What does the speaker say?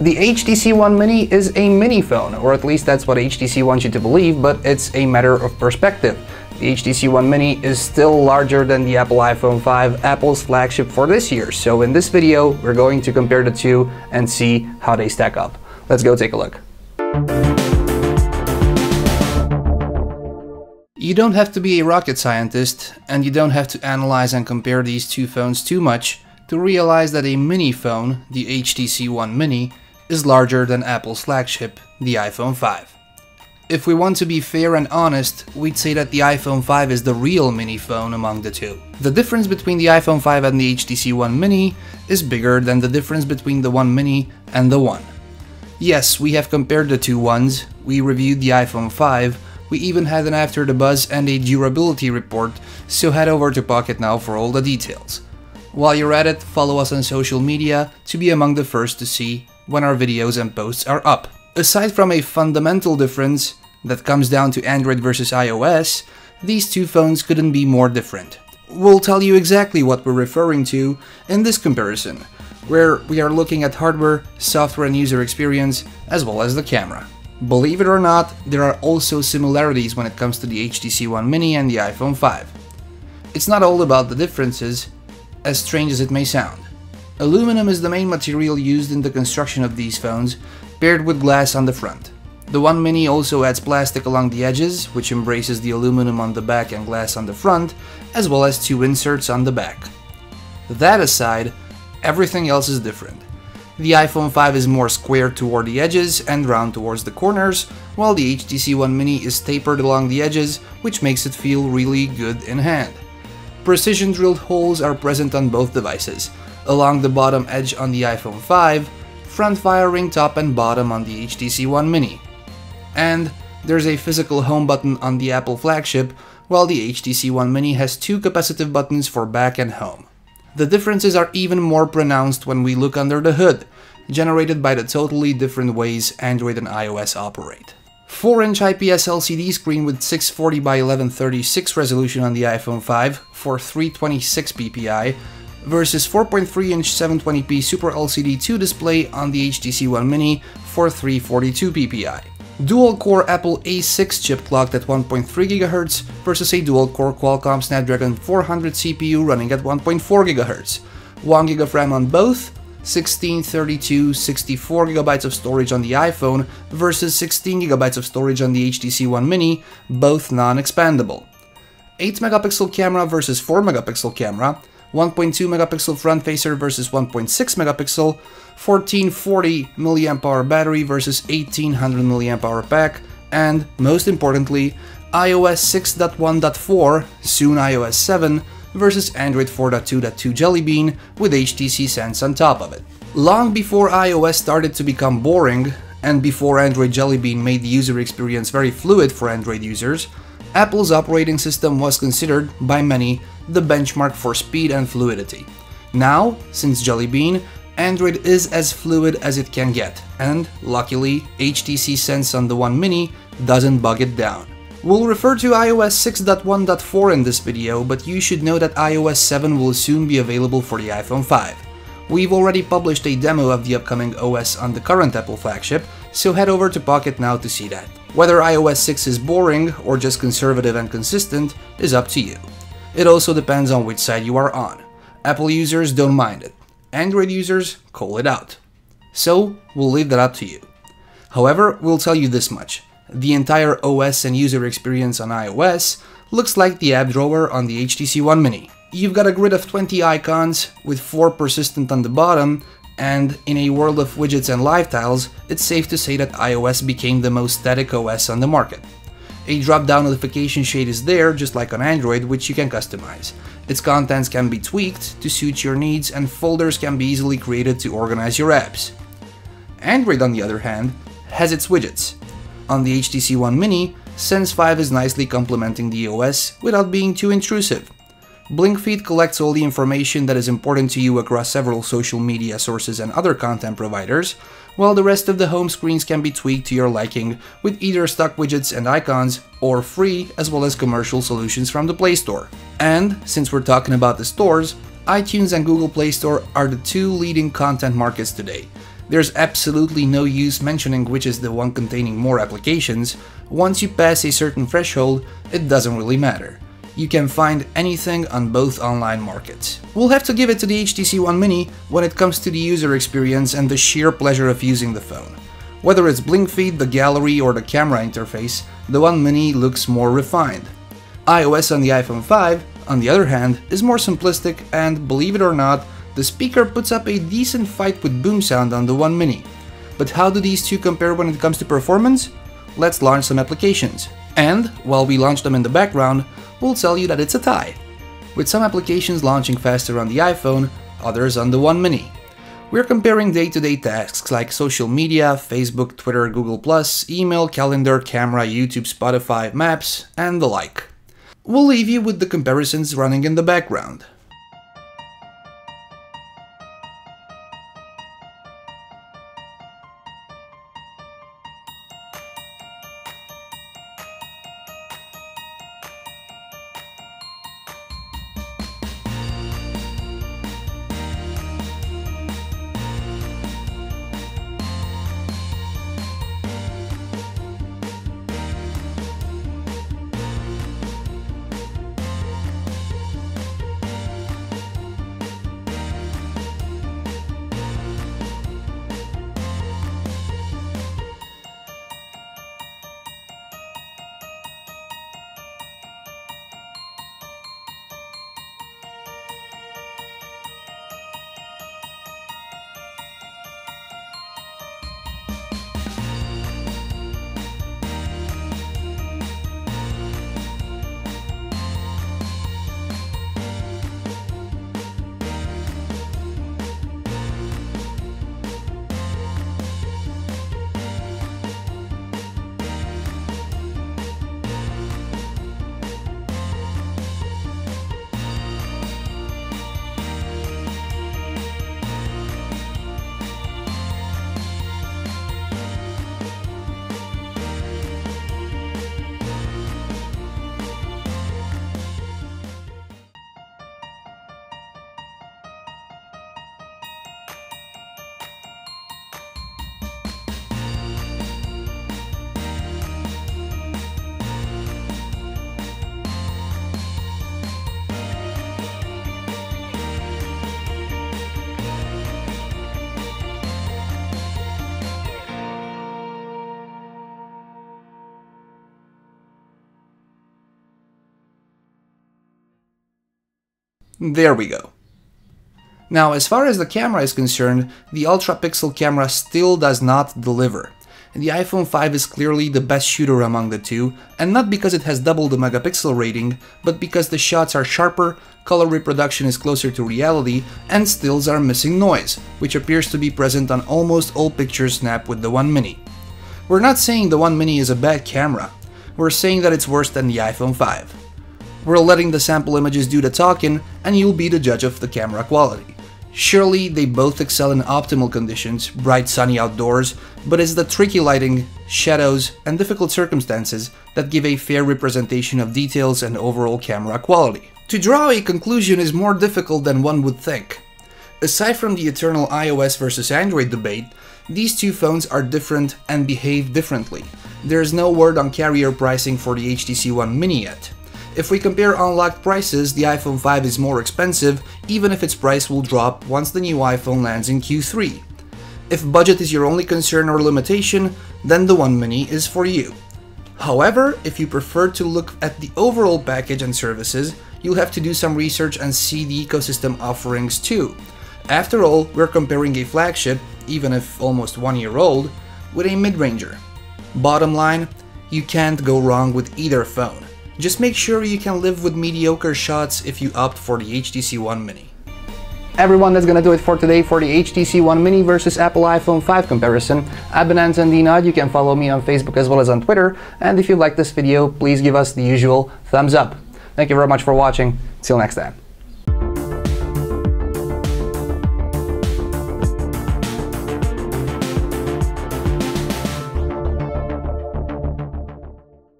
The HTC One Mini is a mini phone, or at least that's what HTC wants you to believe, but it's a matter of perspective. The HTC One Mini is still larger than the Apple iPhone 5, Apple's flagship for this year. So in this video, we're going to compare the two and see how they stack up. Let's go take a look. You don't have to be a rocket scientist, and you don't have to analyze and compare these two phones too much to realize that a mini phone, the HTC One Mini, is larger than Apple's flagship, the iPhone 5. If we want to be fair and honest, we'd say that the iPhone 5 is the real mini phone among the two. The difference between the iPhone 5 and the HTC One Mini is bigger than the difference between the One Mini and the One. Yes, we have compared the two ones, we reviewed the iPhone 5, we even had an After the Buzz and a durability report, so head over to Pocketnow for all the details. While you're at it, follow us on social media to be among the first to see when our videos and posts are up. Aside from a fundamental difference that comes down to Android versus iOS, these two phones couldn't be more different. We'll tell you exactly what we're referring to in this comparison, where we are looking at hardware, software and user experience, as well as the camera. Believe it or not, there are also similarities when it comes to the HTC One Mini and the iPhone 5. It's not all about the differences, as strange as it may sound. Aluminum is the main material used in the construction of these phones, paired with glass on the front. The One Mini also adds plastic along the edges, which embraces the aluminum on the back and glass on the front, as well as two inserts on the back. That aside, everything else is different. The iPhone 5 is more square toward the edges and round towards the corners, while the HTC One Mini is tapered along the edges, which makes it feel really good in hand. Precision drilled holes are present on both devices, along the bottom edge on the iPhone 5, front firing top and bottom on the HTC One Mini. And there's a physical home button on the Apple flagship, while the HTC One Mini has two capacitive buttons for back and home. The differences are even more pronounced when we look under the hood, generated by the totally different ways Android and iOS operate. 4-inch IPS LCD screen with 640 by 1136 resolution on the iPhone 5 for 326 ppi versus 4.3-inch 720p Super LCD 2 display on the HTC One Mini for 342 ppi. Dual-core Apple A6 chip clocked at 1.3 GHz versus a dual-core Qualcomm Snapdragon 400 CPU running at 1.4 GHz. 1 GB of RAM on both, 16, 32, 64 GB of storage on the iPhone versus 16 GB of storage on the HTC One Mini, both non-expandable. 8 megapixel camera versus 4 megapixel camera, 1.2 megapixel front facer versus 1.6 megapixel, 1440 mAh battery versus 1800 mAh pack, and most importantly, iOS 6.1.4, soon iOS 7, versus Android 4.2.2 Jelly Bean with HTC Sense on top of it. Long before iOS started to become boring, and before Android Jelly Bean made the user experience very fluid for Android users, Apple's operating system was considered, by many, the benchmark for speed and fluidity. Now, since Jelly Bean, Android is as fluid as it can get, and, luckily, HTC Sense on the One Mini doesn't bog it down. We'll refer to iOS 6.1.4 in this video, but you should know that iOS 7 will soon be available for the iPhone 5. We've already published a demo of the upcoming OS on the current Apple flagship, so head over to Pocketnow to see that. Whether iOS 6 is boring or just conservative and consistent is up to you. It also depends on which side you are on. Apple users don't mind it. Android users call it out. So, we'll leave that up to you. However, we'll tell you this much. The entire OS and user experience on iOS looks like the app drawer on the HTC One Mini. You've got a grid of 20 icons, with 4 persistent on the bottom, and in a world of widgets and live tiles, it's safe to say that iOS became the most static OS on the market. A drop-down notification shade is there, just like on Android, which you can customize. Its contents can be tweaked to suit your needs, and folders can be easily created to organize your apps. Android, on the other hand, has its widgets. On the HTC One Mini, Sense 5 is nicely complementing the OS without being too intrusive. Blink Feed collects all the information that is important to you across several social media sources and other content providers, while the rest of the home screens can be tweaked to your liking with either stock widgets and icons or free as well as commercial solutions from the Play Store. And, since we're talking about the stores, iTunes and Google Play Store are the two leading content markets today. There's absolutely no use mentioning which is the one containing more applications. Once you pass a certain threshold, it doesn't really matter. You can find anything on both online markets. We'll have to give it to the HTC One Mini when it comes to the user experience and the sheer pleasure of using the phone. Whether it's blink feed, the gallery, or the camera interface, the One Mini looks more refined. iOS on the iPhone 5, on the other hand, is more simplistic and, believe it or not, the speaker puts up a decent fight with boom sound on the One Mini. But how do these two compare when it comes to performance? Let's launch some applications. And, while we launch them in the background, we'll tell you that it's a tie. With some applications launching faster on the iPhone, others on the One Mini. We're comparing day-to-day tasks like social media, Facebook, Twitter, Google+, email, calendar, camera, YouTube, Spotify, Maps, and the like. We'll leave you with the comparisons running in the background. There we go. Now, as far as the camera is concerned, the ultra-pixel camera still does not deliver. The iPhone 5 is clearly the best shooter among the two, and not because it has double the megapixel rating, but because the shots are sharper, color reproduction is closer to reality, and stills are missing noise, which appears to be present on almost all pictures snapped with the One Mini. We're not saying the One Mini is a bad camera, we're saying that it's worse than the iPhone 5. We're letting the sample images do the talking, and you'll be the judge of the camera quality. Surely they both excel in optimal conditions, bright sunny outdoors, but it's the tricky lighting, shadows, and difficult circumstances that give a fair representation of details and overall camera quality. To draw a conclusion is more difficult than one would think. Aside from the eternal iOS versus Android debate, these two phones are different and behave differently. There's no word on carrier pricing for the HTC One Mini yet. If we compare unlocked prices, the iPhone 5 is more expensive, even if its price will drop once the new iPhone lands in Q3. If budget is your only concern or limitation, then the One Mini is for you. However, if you prefer to look at the overall package and services, you'll have to do some research and see the ecosystem offerings too. After all, we're comparing a flagship, even if almost 1 year old, with a mid-ranger. Bottom line, you can't go wrong with either phone. Just make sure you can live with mediocre shots if you opt for the HTC One Mini. Everyone, that's gonna do it for today for the HTC One Mini versus Apple iPhone 5 comparison. I've been Anton the Nagy. You can follow me on Facebook as well as on Twitter. And if you like this video, please give us the usual thumbs up. Thank you very much for watching. Till next time.